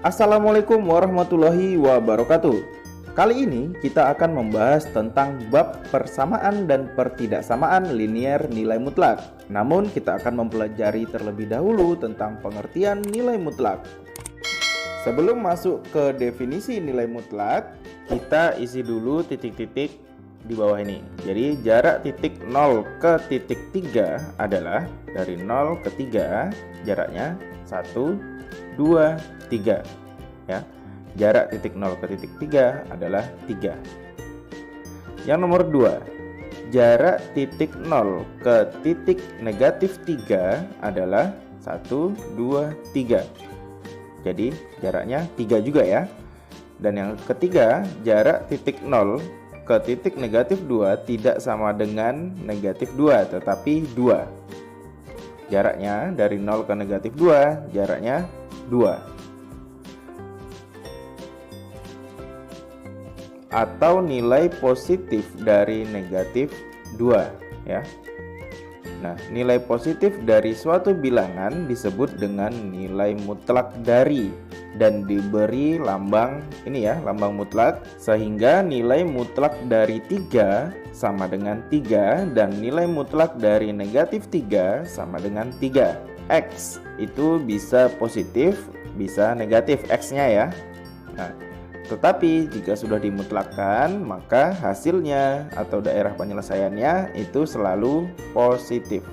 Assalamualaikum warahmatullahi wabarakatuh. Kali ini kita akan membahas tentang bab persamaan dan pertidaksamaan linear nilai mutlak. Namun kita akan mempelajari terlebih dahulu tentang pengertian nilai mutlak. Sebelum masuk ke definisi nilai mutlak, kita isi dulu titik-titik di bawah ini. Jadi jarak titik 0 ke titik 3 adalah dari 0 ke 3 jaraknya 1, 2, 3 ya. Jarak titik 0 ke titik 3 adalah 3. Yang nomor 2, jarak titik 0 ke titik negatif 3 adalah 1, 2, 3. Jadi jaraknya 3 juga ya. Dan yang ketiga, jarak titik 0 ke titik negatif 2 tidak sama dengan negatif 2 tetapi 2. Jaraknya dari 0 ke negatif 2 jaraknya 2. Atau nilai positif dari negatif 2 ya. Nah, nilai positif dari suatu bilangan disebut dengan nilai mutlak dari dan diberi lambang ini ya, lambang mutlak, sehingga nilai mutlak dari 3 sama dengan 3 dan nilai mutlak dari negatif 3 sama dengan 3. X itu bisa positif, bisa negatif X-nya ya. Nah, tetapi jika sudah dimutlakkan, maka hasilnya atau daerah penyelesaiannya itu selalu positif.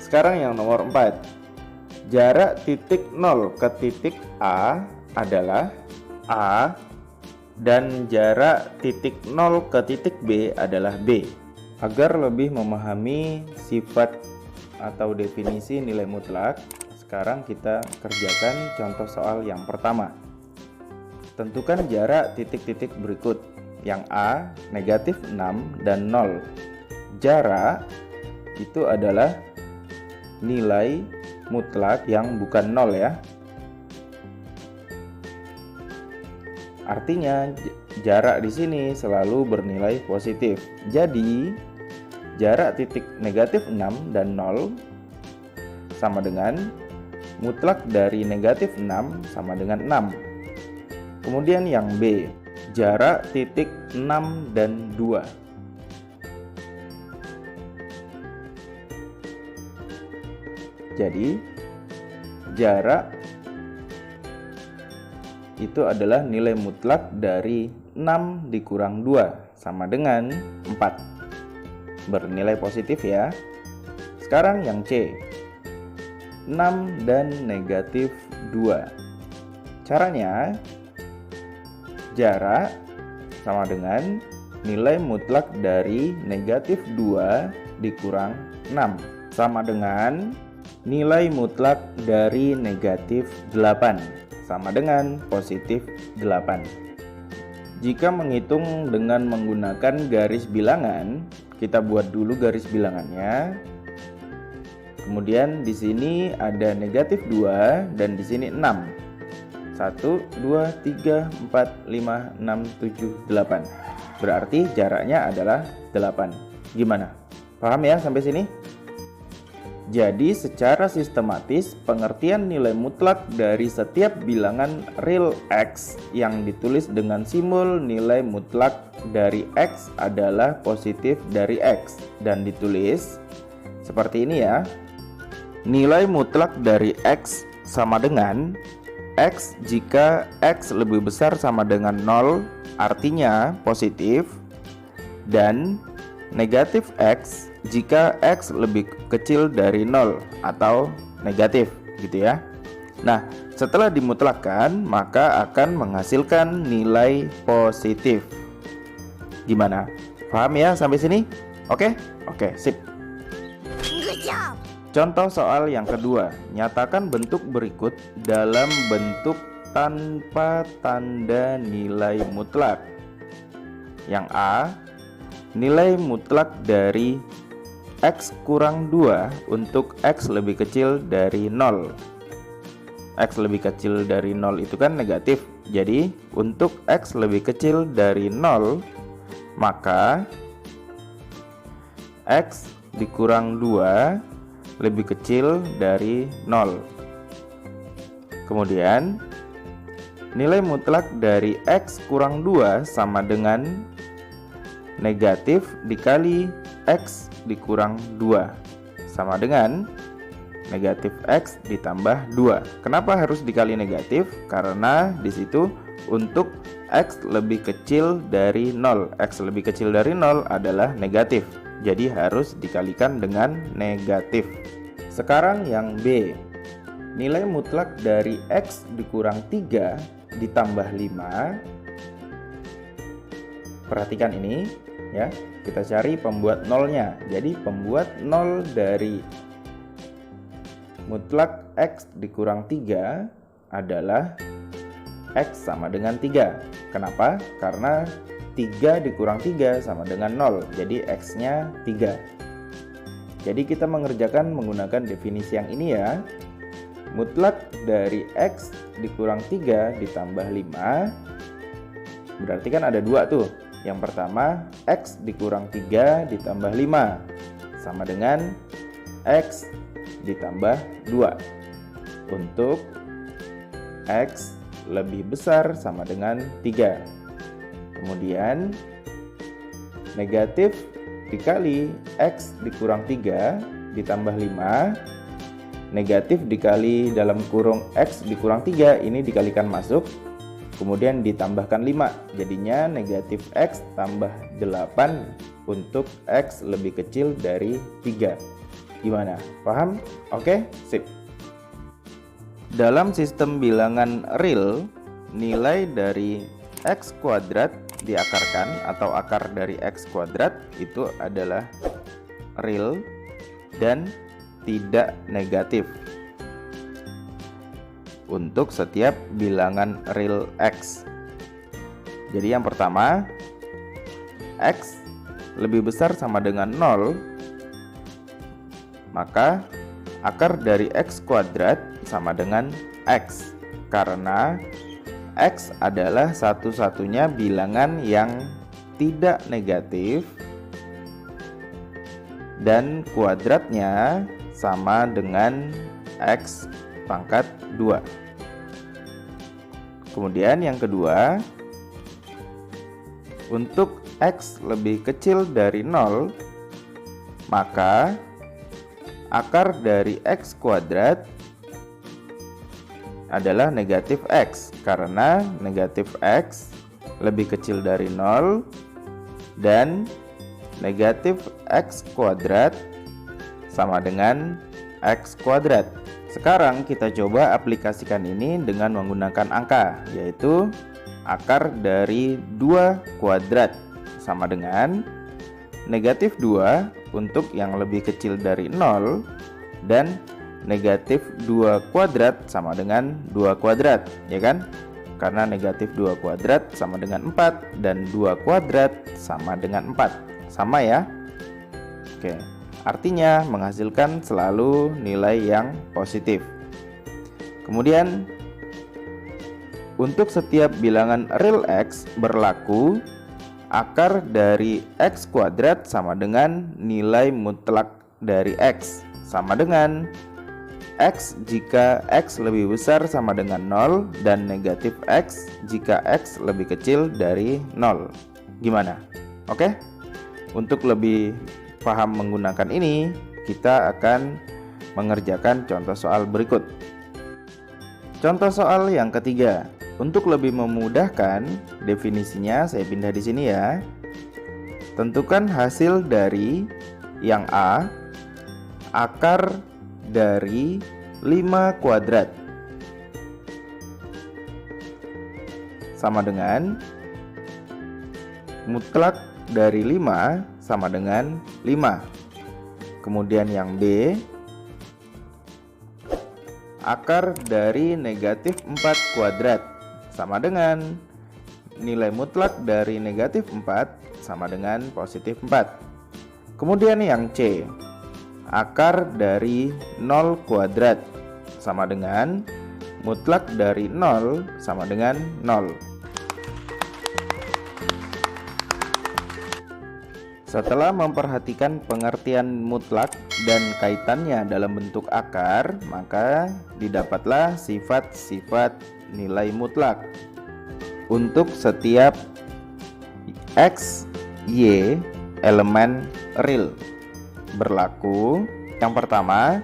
Sekarang yang nomor 4. Jarak titik 0 ke titik A adalah A dan jarak titik 0 ke titik B adalah B. Agar lebih memahami sifat atau definisi nilai mutlak, sekarang kita kerjakan contoh soal yang pertama. Tentukan jarak titik-titik berikut. Yang A negatif 6 dan 0. Jarak itu adalah nilai mutlak yang bukan 0 ya. Artinya jarak di sini selalu bernilai positif. Jadi jarak titik negatif 6 dan 0 sama dengan mutlak dari negatif 6 sama dengan 6. Kemudian yang B, jarak titik 6 dan 2. Jadi jarak itu adalah nilai mutlak dari 6 dikurang 2 sama dengan 4. Bernilai positif ya. Sekarang yang C, 6 dan negatif 2. Caranya jarak sama dengan nilai mutlak dari negatif 2 dikurang 6 sama dengan nilai mutlak dari negatif 8 sama dengan positif 8. Jika menghitung dengan menggunakan garis bilangan, kita buat dulu garis bilangannya. Kemudian di sini ada negatif 2 dan di sini 6. 1, 2, 3, 4, 5, 6, 7, 8. Berarti jaraknya adalah 8. Gimana? Paham ya sampai sini? Jadi secara sistematis pengertian nilai mutlak dari setiap bilangan real X yang ditulis dengan simbol nilai mutlak dari X adalah positif dari X dan ditulis seperti ini ya. Nilai mutlak dari X sama dengan X jika X lebih besar sama dengan 0 artinya positif, dan negatif X jika X lebih kecil dari 0 atau negatif gitu ya. Nah, setelah dimutlakkan maka akan menghasilkan nilai positif. Gimana? Paham ya sampai sini? Oke? Oke, sip. Good job. Contoh soal yang kedua, nyatakan bentuk berikut dalam bentuk tanpa tanda nilai mutlak. Yang A, nilai mutlak dari X kurang 2 untuk X lebih kecil dari 0. X lebih kecil dari 0 itu kan negatif. Jadi untuk X lebih kecil dari 0, maka X dikurang 2 lebih kecil dari 0. Kemudian nilai mutlak dari X kurang 2 sama dengan negatif dikali X dikurang 2 sama dengan negatif X ditambah 2. Kenapa harus dikali negatif? Karena di situ untuk X lebih kecil dari 0. X lebih kecil dari 0 adalah negatif. Jadi harus dikalikan dengan negatif. Sekarang yang B. Nilai mutlak dari X dikurang 3 ditambah 5. Perhatikan ini ya. Kita cari pembuat nolnya. Jadi pembuat 0 dari mutlak X dikurang 3 adalah X sama dengan 3. Kenapa? Karena 3 dikurang 3 sama dengan 0. Jadi X-nya 3. Jadi kita mengerjakan menggunakan definisi yang ini ya. Mutlak dari X dikurang 3 ditambah 5. Berarti kan ada 2 tuh. Yang pertama X dikurang 3 ditambah 5 sama dengan X ditambah 2. Untuk X lebih besar sama dengan 3. Kemudian negatif dikali X dikurang 3 ditambah 5. Negatif dikali dalam kurung X dikurang 3 ini dikalikan masuk. Kemudian ditambahkan 5. Jadinya negatif X tambah 8 untuk X lebih kecil dari 3. Gimana? Paham? Oke, sip. Dalam sistem bilangan real, nilai dari X kuadrat diakarkan atau akar dari X kuadrat itu adalah real dan tidak negatif untuk setiap bilangan real X. Jadi yang pertama, X lebih besar sama dengan 0, maka akar dari X kuadrat sama dengan X, karena X adalah satu-satunya bilangan yang tidak negatif dan kuadratnya sama dengan X pangkat 2. Kemudian yang kedua, untuk X lebih kecil dari 0, maka akar dari X kuadrat adalah negatif X, karena negatif X lebih kecil dari 0 dan negatif X kuadrat sama dengan X kuadrat. Sekarang kita coba aplikasikan ini dengan menggunakan angka, yaitu akar dari 2 kuadrat sama dengan negatif 2 untuk yang lebih kecil dari 0 dan negatif 2 kuadrat sama dengan 2 kuadrat, ya kan? Karena negatif 2 kuadrat sama dengan 4 dan 2 kuadrat sama dengan 4. Sama ya? Oke. Artinya menghasilkan selalu nilai yang positif. Kemudian untuk setiap bilangan real X berlaku akar dari X kuadrat sama dengan nilai mutlak dari X sama dengan X jika X lebih besar sama dengan 0 dan negatif X jika X lebih kecil dari 0. Gimana? Oke? Untuk lebih paham menggunakan ini, kita akan mengerjakan contoh soal berikut. Contoh soal yang ketiga. Untuk lebih memudahkan, definisinya saya pindah di sini ya. Tentukan hasil dari yang A, akar dari 5 kuadrat sama dengan mutlak dari 5 sama dengan 5. Kemudian yang B, akar dari negatif 4 kuadrat sama dengan nilai mutlak dari negatif 4 sama dengan positif 4. Kemudian yang C, akar dari 0 kuadrat sama dengan mutlak dari 0 sama dengan 0. Setelah memperhatikan pengertian mutlak dan kaitannya dalam bentuk akar, maka didapatlah sifat-sifat nilai mutlak untuk setiap X, Y elemen real. Berlaku yang pertama,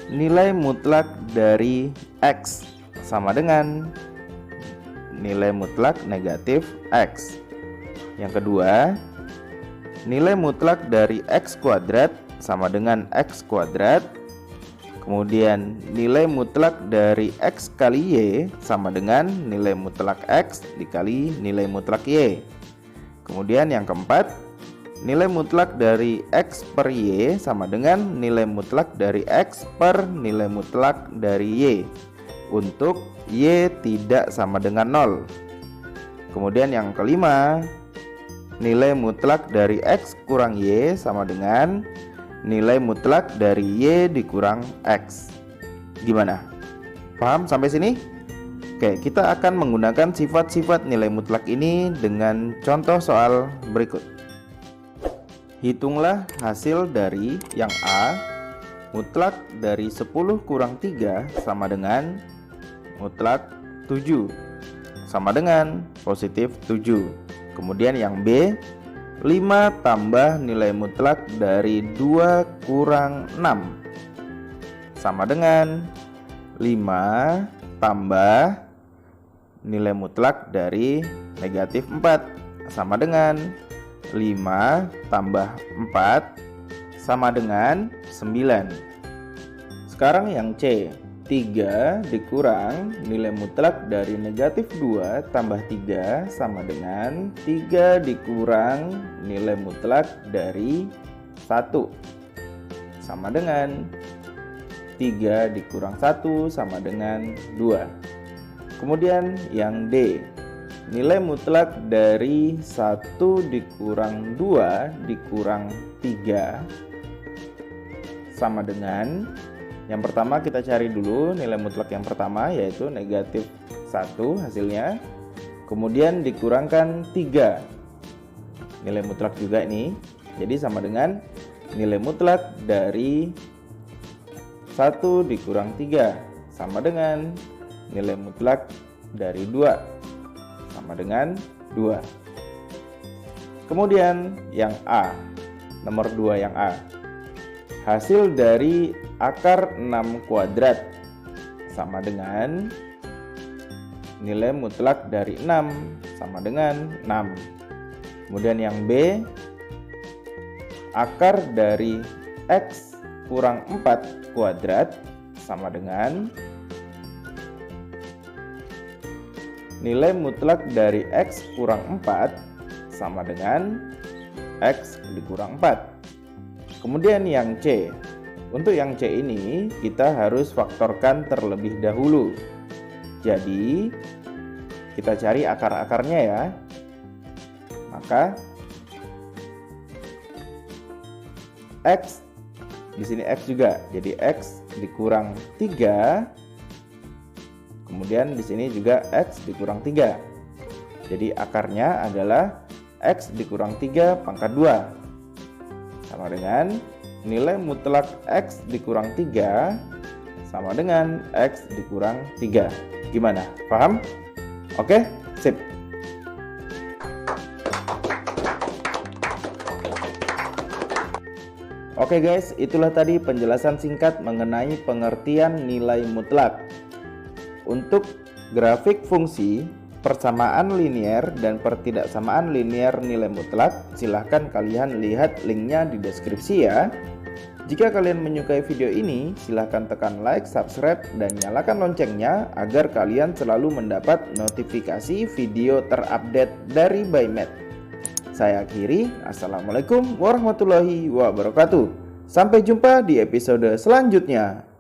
nilai mutlak dari X sama dengan nilai mutlak negatif X. Yang kedua, nilai mutlak dari X kuadrat sama dengan X kuadrat. Kemudian nilai mutlak dari X kali Y sama dengan nilai mutlak X dikali nilai mutlak Y. Kemudian yang keempat, nilai mutlak dari X per Y sama dengan nilai mutlak dari X per nilai mutlak dari Y untuk Y tidak sama dengan 0. Kemudian yang kelima, nilai mutlak dari X kurang Y sama dengan nilai mutlak dari Y dikurang X. Gimana? Paham sampai sini? Oke, kita akan menggunakan sifat-sifat nilai mutlak ini dengan contoh soal berikut. Hitunglah hasil dari yang A, mutlak dari 10 kurang 3 sama dengan mutlak 7 sama dengan positif 7. Kemudian yang B, 5 tambah nilai mutlak dari 2 kurang 6 sama dengan 5 tambah nilai mutlak dari negatif 4 sama dengan 5 tambah 4 sama dengan 9. Sekarang yang C, 3 dikurang nilai mutlak dari negatif 2 tambah 3 sama dengan 3 dikurang nilai mutlak dari 1 sama dengan 3 dikurang 1 sama dengan 2. Kemudian yang D, nilai mutlak dari 1 dikurang 2 dikurang 3 sama dengan, yang pertama kita cari dulu nilai mutlak yang pertama, yaitu negatif 1 hasilnya. Kemudian dikurangkan 3, nilai mutlak juga ini. Jadi sama dengan nilai mutlak dari 1 dikurang 3 sama dengan nilai mutlak dari 2 sama dengan 2. Kemudian yang A, nomor 2 yang A, hasil dari akar 6 kuadrat sama dengan nilai mutlak dari 6 sama dengan 6. Kemudian yang B, akar dari X kurang 4 kuadrat sama dengan nilai mutlak dari X kurang 4 sama dengan X dikurang 4. Kemudian yang C, untuk yang C ini kita harus faktorkan terlebih dahulu. Jadi kita cari akar-akarnya ya. Maka X, di sini X juga, jadi X dikurang 3. Kemudian di sini juga X dikurang 3. Jadi akarnya adalah X dikurang 3 pangkat 2 sama dengan nilai mutlak X dikurang 3 sama dengan X dikurang 3. Gimana? Paham? Oke, sip. Oke guys, itulah tadi penjelasan singkat mengenai pengertian nilai mutlak. Untuk grafik fungsi, persamaan linear dan pertidaksamaan linear nilai mutlak, silahkan kalian lihat linknya di deskripsi ya. Jika kalian menyukai video ini, silahkan tekan like, subscribe, dan nyalakan loncengnya agar kalian selalu mendapat notifikasi video terupdate dari Bymed. Saya akhiri, Assalamualaikum warahmatullahi wabarakatuh. Sampai jumpa di episode selanjutnya.